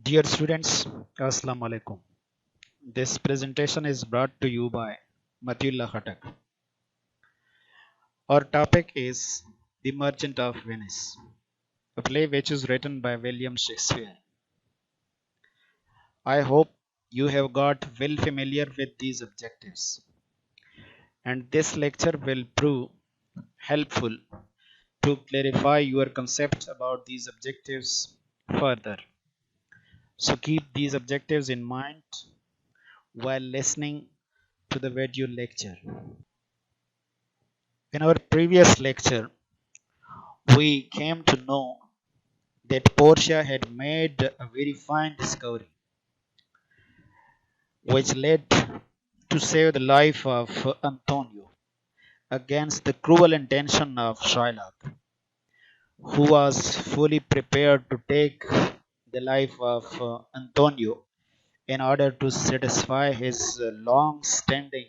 Dear students, Assalamu alaikum. This presentation is brought to you by Matiullah Khatak. Our topic is The Merchant of Venice, a play which is written by William Shakespeare. I hope you have got well familiar with these objectives, and this lecture will prove helpful to clarify your concepts about these objectives further. So keep these objectives in mind while listening to the video lecture. In our previous lecture, we came to know that Portia had made a very fine discovery, which led to save the life of Antonio against the cruel intention of Shylock, who was fully prepared to take the life of Antonio in order to satisfy his long standing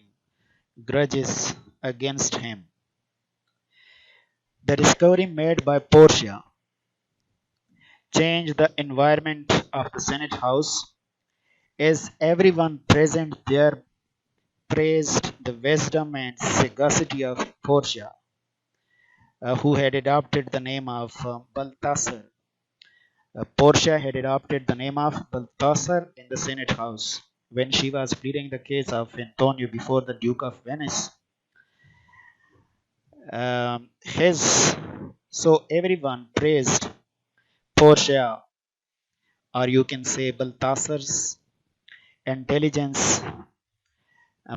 grudges against him. The discovery made by Portia changed the environment of the Senate House as everyone present there praised the wisdom and sagacity of Portia, who had adopted the name of Balthasar. Portia had adopted the name of Balthasar in the Senate House when she was pleading the case of Antonio before the Duke of Venice. His so everyone praised Portia, or you can say Balthasar's intelligence,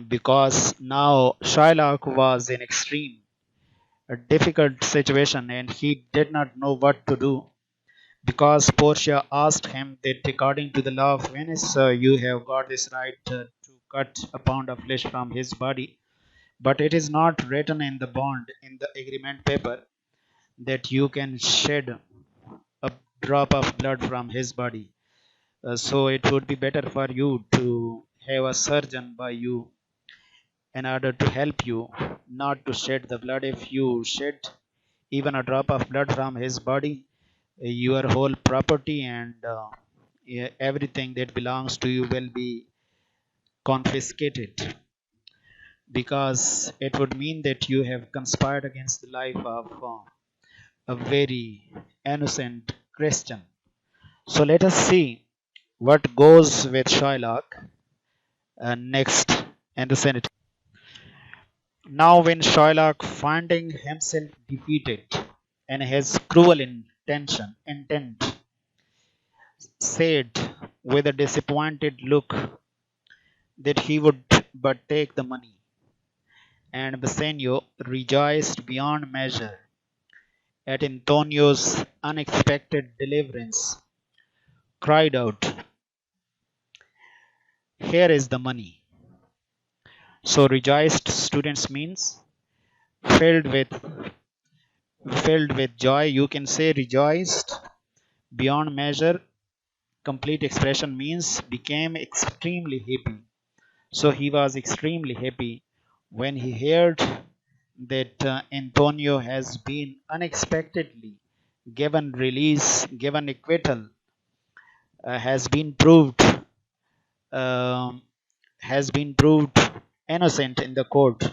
because now Shylock was in extreme a difficult situation and he did not know what to do because Portia asked him that according to the law of Venice, you have got this right to cut a pound of flesh from his body, but it is not written in the bond in the agreement paper that you can shed a drop of blood from his body. So it would be better for you to have a surgeon by you in order to help you not to shed the blood. If you shed even a drop of blood from his body, your whole property and everything that belongs to you will be confiscated, because it would mean that you have conspired against the life of a very innocent Christian. So let us see what goes with Shylock next in the Senate. Now, when Shylock, finding himself defeated in his cruel intent, said with a disappointed look that he would but take the money, and Bassanio, rejoiced beyond measure at Antonio's unexpected deliverance, cried out, "Here is the money." So rejoiced students means filled with filled with joy. You can say rejoiced beyond measure. Complete expression means became extremely happy. So he was extremely happy when he heard that Antonio has been unexpectedly given release, given acquittal, has been proved um, has been proved innocent in the court,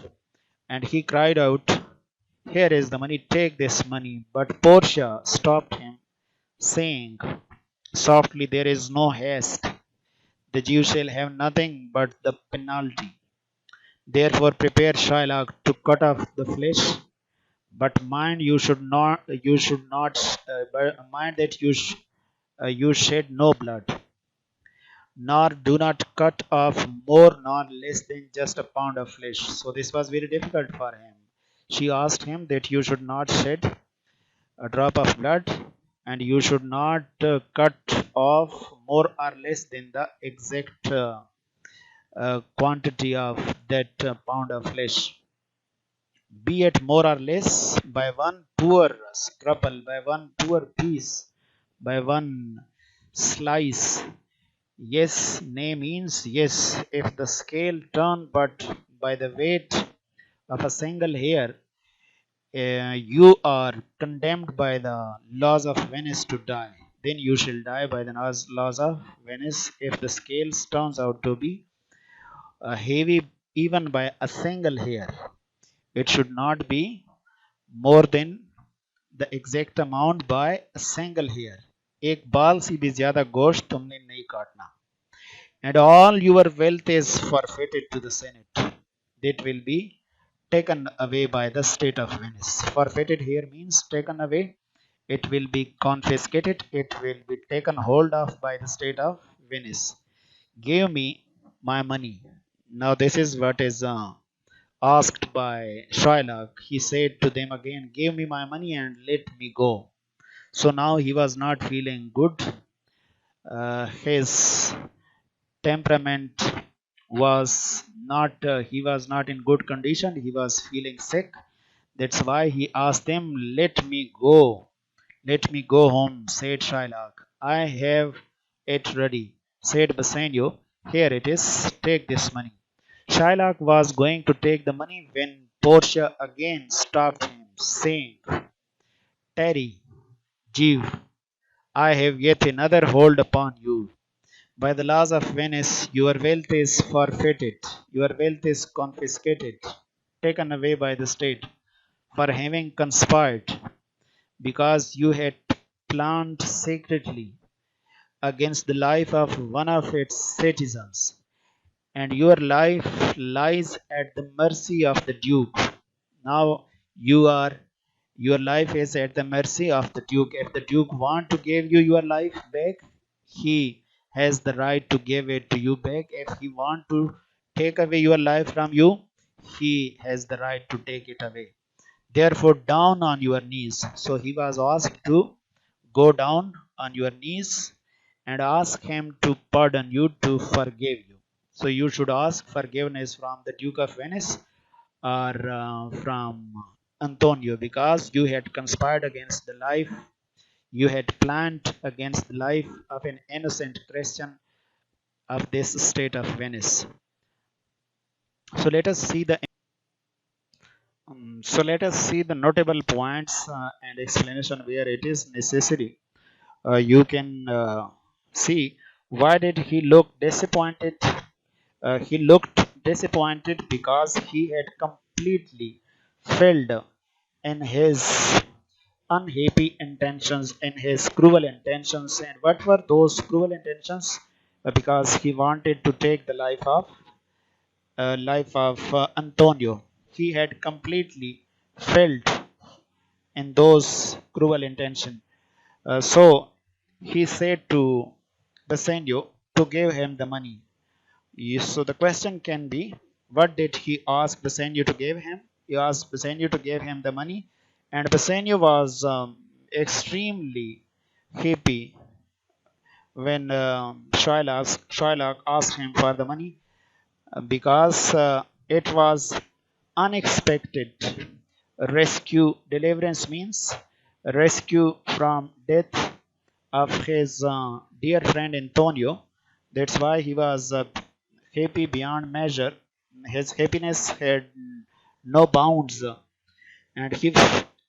and he cried out, "Here is the money, take this money." But Portia stopped him, saying softly, "There is no haste. The Jews shall have nothing but the penalty. Therefore prepare Shylock to cut off the flesh, but mind you should not mind that you shed no blood, nor do not cut off more nor less than just a pound of flesh." So this was very difficult for him. She asked him that you should not shed a drop of blood, and you should not cut off more or less than the exact quantity of that pound of flesh, be it more or less by one poor scruple, by one poor piece, by one slice. Yes, nay means yes, if the scale turn but by the weight of a single hair, you are condemned by the laws of Venice to die. then you shall die by the laws of Venice. If the scales turns out to be heavy even by a single hair, it should not be more than the exact amount by a single hair. एक बाल से भी ज्यादा गोश्त तुमने नहीं काटना. And all your wealth is forfeited to the Senate. That will be taken away by the state of Venice. Forfeited here means taken away. It will be confiscated. It will be taken hold of by the state of Venice. Give me my money. Now this is what is asked by Shylock. He said to them again, give me my money and let me go. So now he was not feeling good. His temperament was not, he was not in good condition. He was feeling sick. That's why he asked them, let me go. Let me go home, said Shylock. I have it ready, said Bassanio. Here it is, take this money. Shylock was going to take the money when Portia again stopped him, saying, Tarry, Jeeve, I have yet another hold upon you. By the laws of Venice, your wealth is forfeited, your wealth is confiscated, taken away by the state for having conspired, because you had planned secretly against the life of one of its citizens, and your life lies at the mercy of the Duke. Now you are your life is at the mercy of the Duke. If the Duke want to give you your life back, he has the right to give it to you back. If he want to take away your life from you, he has the right to take it away. Therefore, down on your knees. So he was asked to go down on your knees and ask him to pardon you, to forgive you. So you should ask forgiveness from the Duke of Venice or from Antonio, because you had conspired against the life, you had planned against the life of an innocent Christian of this state of Venice. So let us see the notable points and explanation where it is necessary. You can see why did he look disappointed. He looked disappointed because he had completely failed in his unhappy intentions, in his cruel intentions. And what were those cruel intentions? Because he wanted to take the life of Antonio. He had completely failed in those cruel intentions. So he said to Bassanio to give him the money. Yes, so the question can be, what did he ask Bassanio to give him? He asked Bassanio to give him the money, and Bassanio was extremely happy when Shylock asked him for the money, because it was unexpected rescue. Deliverance means rescue from death of his dear friend Antonio. That's why he was happy beyond measure. His happiness had no bounds, and he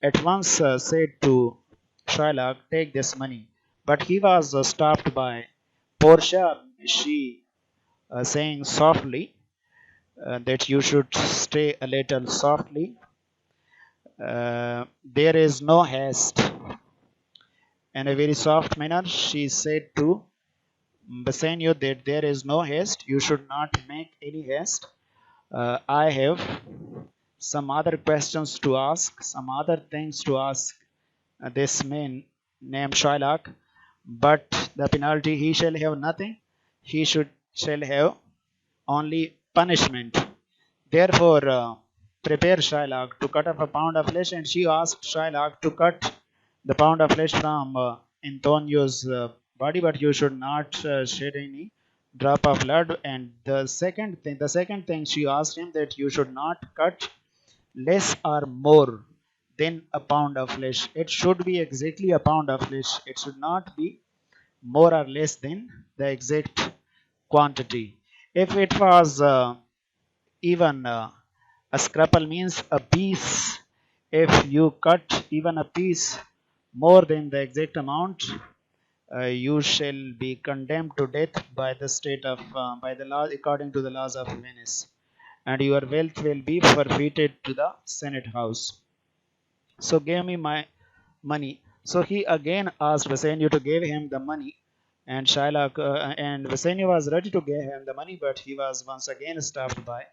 at once said to Shylock, take this money. But he was stopped by Portia. She saying softly that you should stay a little softly. There is no haste. In a very soft manner, she said to Bassanio that there is no haste. You should not make any haste. I have some other questions to ask, some other things to ask this man named Shylock. But the penalty, he shall have nothing. He shall have only punishment. Therefore, prepare Shylock to cut off a pound of flesh. And she asked Shylock to cut the pound of flesh from Antonio's body, but you should not shed any drop of blood. And the second thing she asked him, that you should not cut less or more than a pound of flesh. It should be exactly a pound of flesh. It should not be more or less than the exact quantity. If it was even a scrapple means a piece, if you cut even a piece more than the exact amount, you shall be condemned to death by the state of by the law according to the laws of Venice, and your wealth will be forfeited to the Senate house. So give me my money. So he again asked Vasenya to give him the money, and Shylock and Vasenya was ready to give him the money, but he was once again stopped by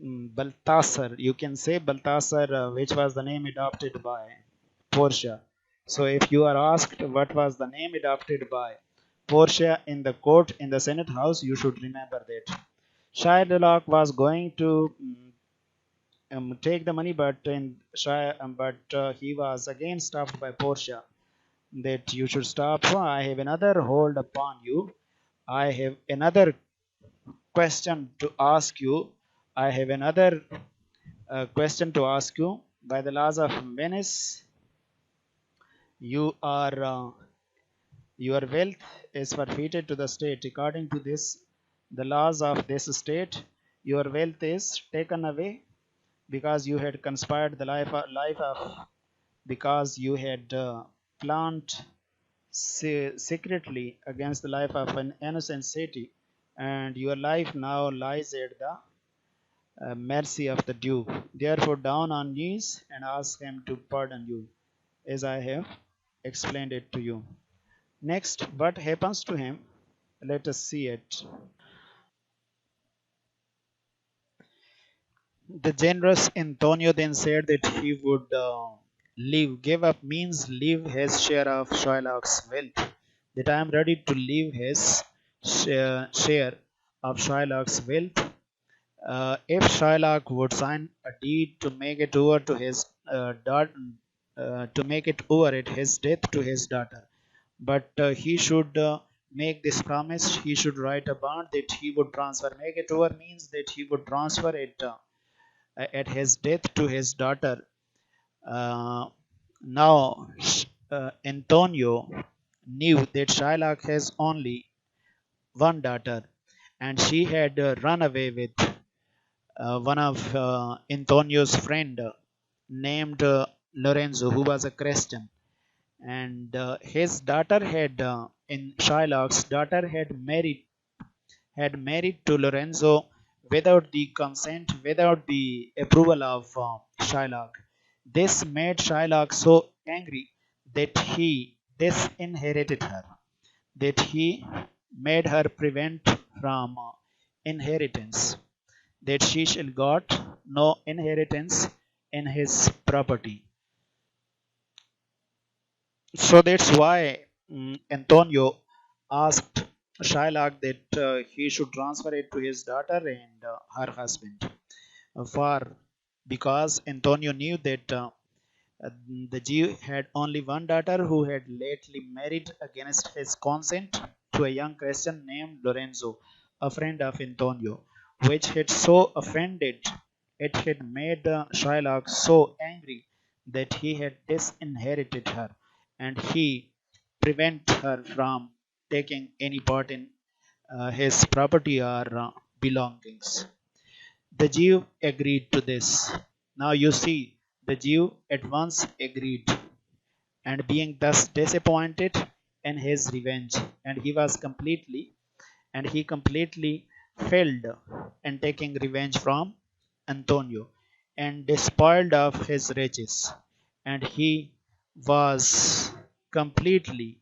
Balthasar. You can say Balthasar, which was the name adopted by Portia. So if you are asked what was the name adopted by Portia in the court in the Senate house, you should remember that. Shylock was going to take the money, but he was again stopped by Portia. That you should stop. I have another hold upon you. I have another question to ask you. I have another question to ask you. By the laws of Venice, you are your wealth is forfeited to the state. According to this, the laws of this state, your wealth is taken away because you had conspired the life of because you had planned secretly against the life of an innocent city, and your life now lies at the mercy of the Duke. Therefore, down on knees and ask him to pardon you, as I have explained it to you. Next, what happens to him? Let us see it. The generous Antonio then said that he would give up means leave his share of Shylock's wealth. That I am ready to leave his share of Shylock's wealth if Shylock would sign a deed to make it over to his daughter, to make it over at his death to his daughter, but he should make this promise. He should write a bond that he would transfer. Make it over means that he would transfer it at his death to his daughter. Uh, now, Antonio knew that Shylock has only one daughter, and she had run away with one of Antonio's friend named Lorenzo, who was a Christian, and his daughter had in Shylock's daughter had married to Lorenzo without the consent, without the approval of Shylock. This made Shylock so angry that he disinherited her, that he made her prevent from inheritance, that she shall got no inheritance in his property. So that's why Antonio asked Shylock that he should transfer it to his daughter and her husband. For because Antonio knew that the Jew had only one daughter who had lately married against his consent to a young Christian named Lorenzo, a friend of Antonio, which had so offended, it had made Shylock so angry that he had disinherited her, and he prevent her from taking any part in his property or belongings. The Jew agreed to this. Now you see, the Jew at once agreed, and being thus disappointed in his revenge, and he completely failed in taking revenge from Antonio, and despoiled of his riches, and he was completely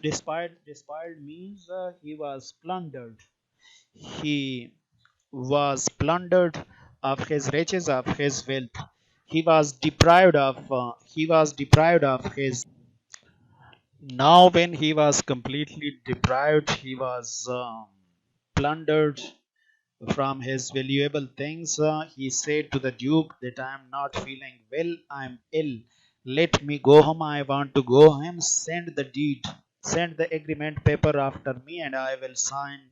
despoiled means he was plundered. He was plundered of his riches, of his wealth. He was deprived of his. Now when he was completely deprived, he was plundered from his valuable things. He said to the duke that I am not feeling well, I am ill, let me go home, I want to go home. Send the agreement paper after me, and I will sign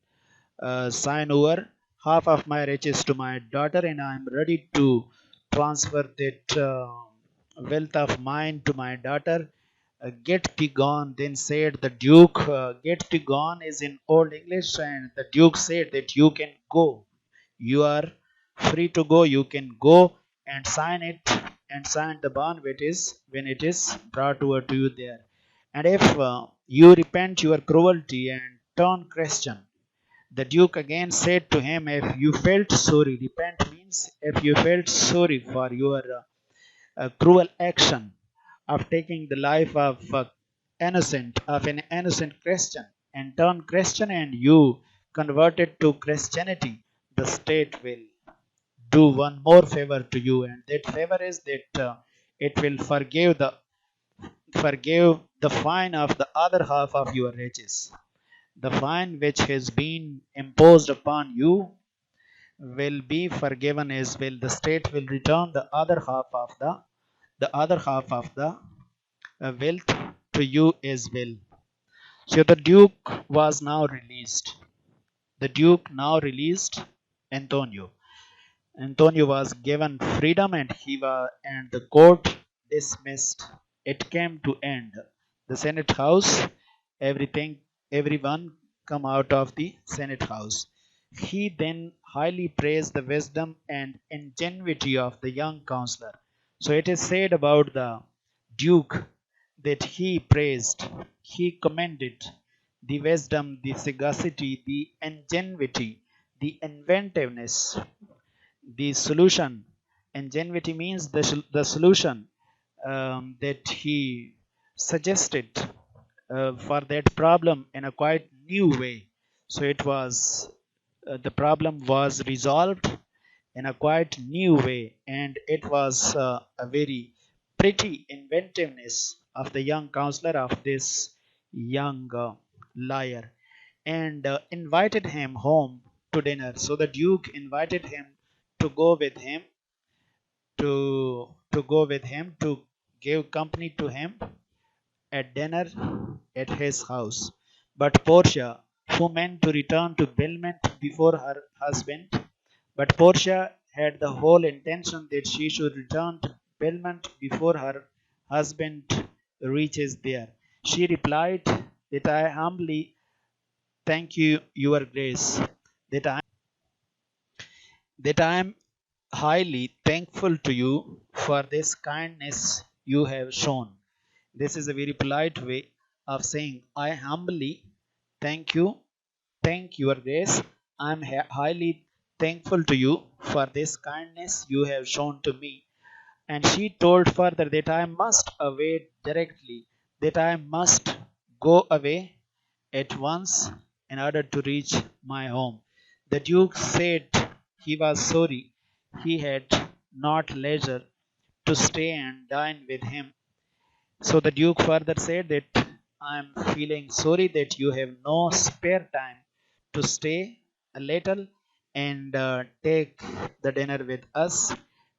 over half of my riches to my daughter, and I am ready to transfer that wealth of mine to my daughter. Get thee gone, then said the duke. Get thee gone is in old English, and the duke said that you can go. You are free to go. You can go and sign it and sign the bond when it is brought over to you there. And if you repent your cruelty and turn Christian, the Duke again said to him, if you felt sorry, repent means if you felt sorry for your cruel action of taking the life of an innocent Christian and turn Christian and you converted to Christianity, the state will do one more favor to you, and that favor is that it will forgive the fine of the other half of your wages. The fine which has been imposed upon you will be forgiven as well. The state will return the other half of the wealth to you as well. So the Duke was now released. The Duke now released Antonio. Antonio was given freedom and the court dismissed. It came to end. The Senate House, everything everyone come out of the Senate House. He then highly praised the wisdom and ingenuity of the young counselor. So it is said about the Duke that he praised, he commended the wisdom, the sagacity, the ingenuity, the inventiveness, the solution. Ingenuity means the solution that he suggested for that problem in a quite new way. So it was the problem was resolved in a quite new way, and it was a very pretty inventiveness of the young counselor of this young liar, and invited him home to dinner. So the Duke invited him to go with him to give company to him at dinner at his house. But Portia, who meant to return to Belmont before her husband, but Portia had the whole intention that she should return to Belmont before her husband reaches there. She replied that I humbly thank you, your grace, that I that I am highly thankful to you for this kindness you have shown. This is a very polite way of saying, I humbly thank you, thank your grace. I am highly thankful to you for this kindness you have shown to me. And she told further that I must away directly, that I must go away at once in order to reach my home. The Duke said he was sorry he had not leisure to stay and dine with him. So the Duke further said that I am feeling sorry that you have no spare time to stay a little and take the dinner with us.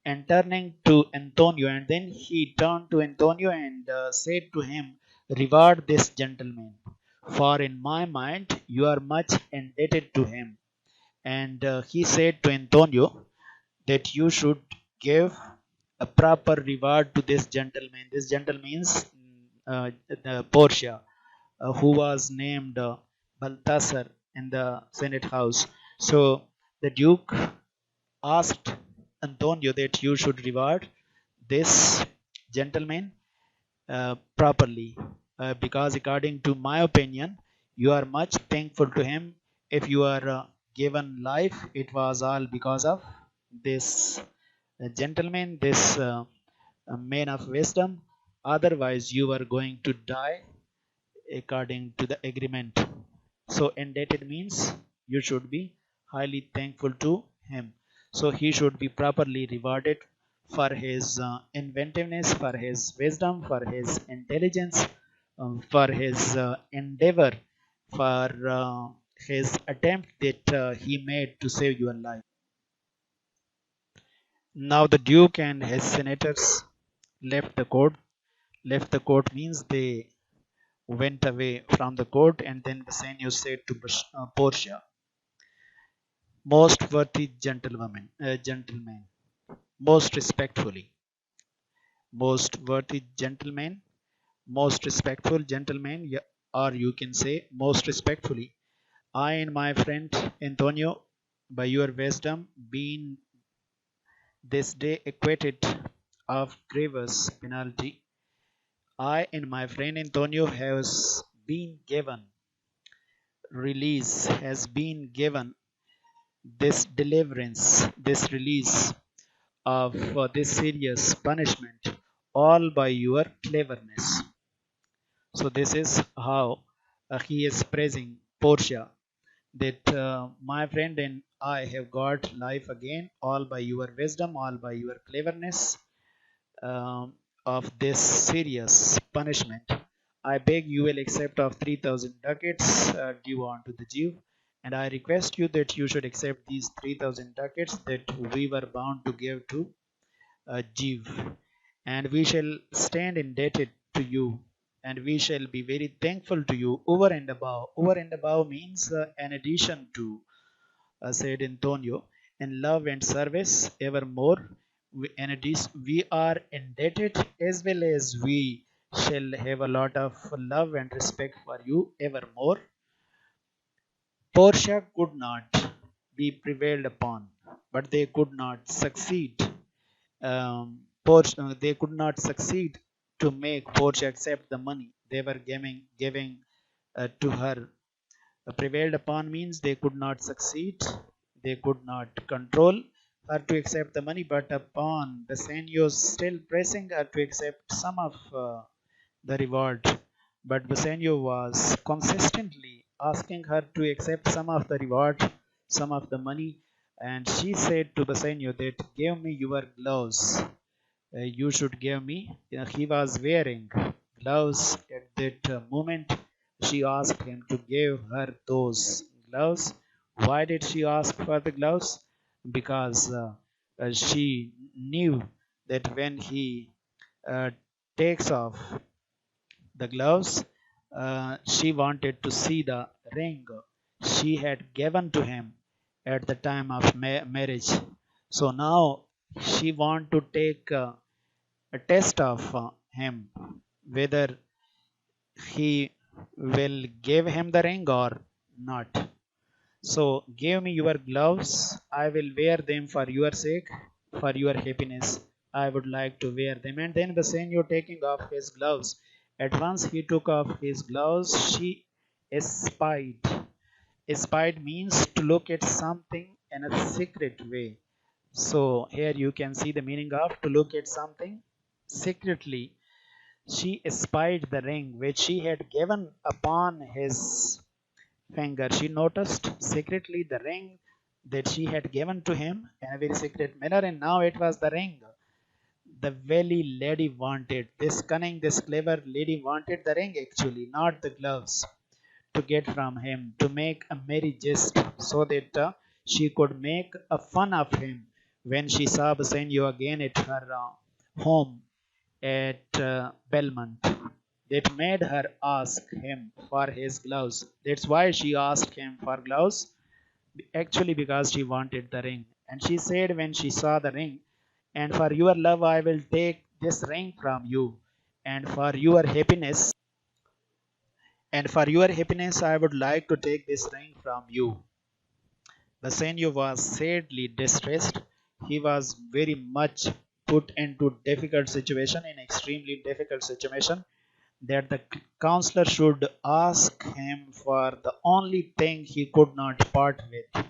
And turning to Antonio, and then he turned to Antonio and said to him, reward this gentleman, for in my mind you are much indebted to him. And he said to Antonio that you should give a proper reward to this gentleman. This gentleman means the Portia, who was named Balthasar in the Senate House. So the Duke asked Antonio that you should reward this gentleman properly, because according to my opinion, you are much thankful to him. If you are given life, it was all because of this gentleman, this man of wisdom. Otherwise, you are going to die according to the agreement. So, indebted means you should be highly thankful to him. So, he should be properly rewarded for his inventiveness, for his wisdom, for his intelligence, for his endeavor, for his attempt that he made to save your life. Now, the Duke and his senators left the court. Left the court means they went away from the court, and then Bassanio said to Portia, most worthy gentleman, most respectfully, most worthy gentleman, most respectful gentleman, or you can say most respectfully. I and my friend Antonio, by your wisdom, being this day acquitted of grievous penalty, I and my friend Antonio has been given this deliverance, this release of this serious punishment, all by your cleverness. So this is how he is praising Portia, that my friend and I have got life again, all by your wisdom, all by your cleverness, of this serious punishment. I beg you will accept of 3,000 ducats due on to the Jew, and I request you that you should accept these 3,000 ducats that we were bound to give to Jew, and we shall stand indebted to you, and we shall be very thankful to you over and above. Over and above means an addition to, said Antonio, in love and service evermore. And it is, we are indebted as well as we shall have a lot of love and respect for you evermore. Portia could not be prevailed upon, but they could not succeed. They could not succeed to make Portia accept the money they were giving to her. Prevailed upon means they could not succeed, they could not control her to accept the money, but upon Bassanio still pressing her to accept some of the reward. But Bassanio was consistently asking her to accept some of the reward, some of the money, and she said to Bassanio that give me your gloves. You should give me. He was wearing gloves at that moment. She asked him to give her those gloves. Why did she ask for the gloves? Because she knew that when he uh, takes off the gloves, she wanted to see the ring she had given to him at the time of marriage. So now she want to take a test of him whether he will give him the ring or not. So give me your gloves. I will wear them for your sake, for your happiness. I would like to wear them. And then Bassanio taking off his gloves. At once he took off his gloves. She espied. Espied means to look at something in a secret way. So here you can see the meaning of to look at something secretly. She espied the ring which she had given upon his finger. She noticed secretly the ring that she had given to him in a very secret manner, and now it was the ring the very lady wanted. This cunning, this clever lady wanted the ring actually, not the gloves, to get from him, to make a merry jest so that she could make a fun of him when she saw Bassanio again at her home at Belmont. That made her ask him for his gloves. That's why she asked him for gloves, actually, because she wanted the ring. And she said, when she saw the ring, and for your love, I will take this ring from you, and for your happiness, I would like to take this ring from you. Bassanio was sadly distressed. He was very much put into difficult situation, in extremely difficult situation, that the counselor should ask him for the only thing he could not part with.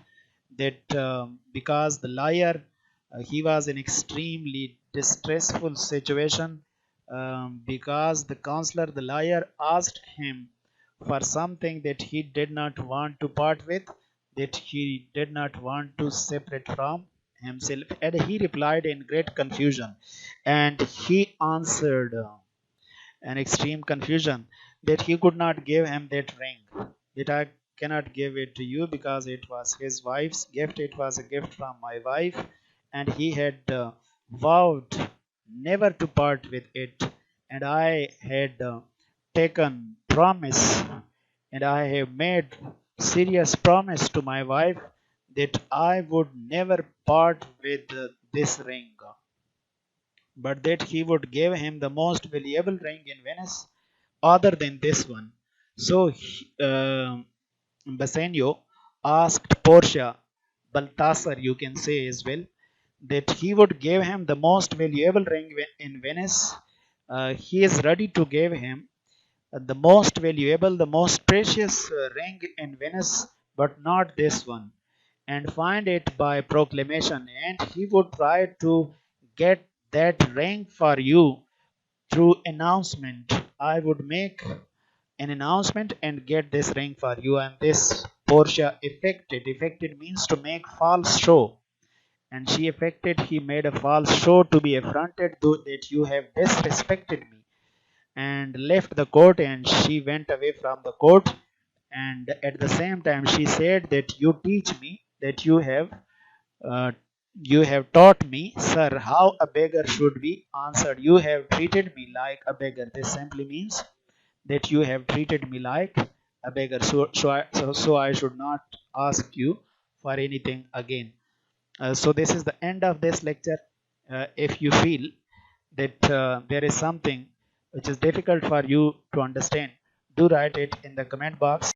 That because the liar, he was in extremely distressful situation, because the counselor, the liar, asked him for something that he did not want to part with, that he did not want to separate from himself, and he replied in great confusion, and he answered an extreme confusion, that he could not give him that ring, that I cannot give it to you because it was his wife's gift, it was a gift from my wife, and he had vowed never to part with it, and I had taken promise, and I have made serious promise to my wife that I would never part with this ring, but that he would give him the most valuable ring in Venice other than this one. So Bassanio asked Portia, Balthasar, you can say as well, that he would give him the most valuable ring in Venice, he is ready to give him the most valuable, the most precious ring in Venice, but not this one, and find it by proclamation. And he would try to get that ring for you through announcement. I would make an announcement and get this ring for you. And this Portia affected. Affected means to make false show. And she affected, he made a false show to be affronted that you have disrespected me, and left the court, and she went away from the court. And at the same time she said that you teach me, that uh, you have taught me, sir, how a beggar should be answered. You have treated me like a beggar. This simply means that you have treated me like a beggar. So I should not ask you for anything again. So this is the end of this lecture. If you feel that there is something which is difficult for you to understand, do write it in the comment box.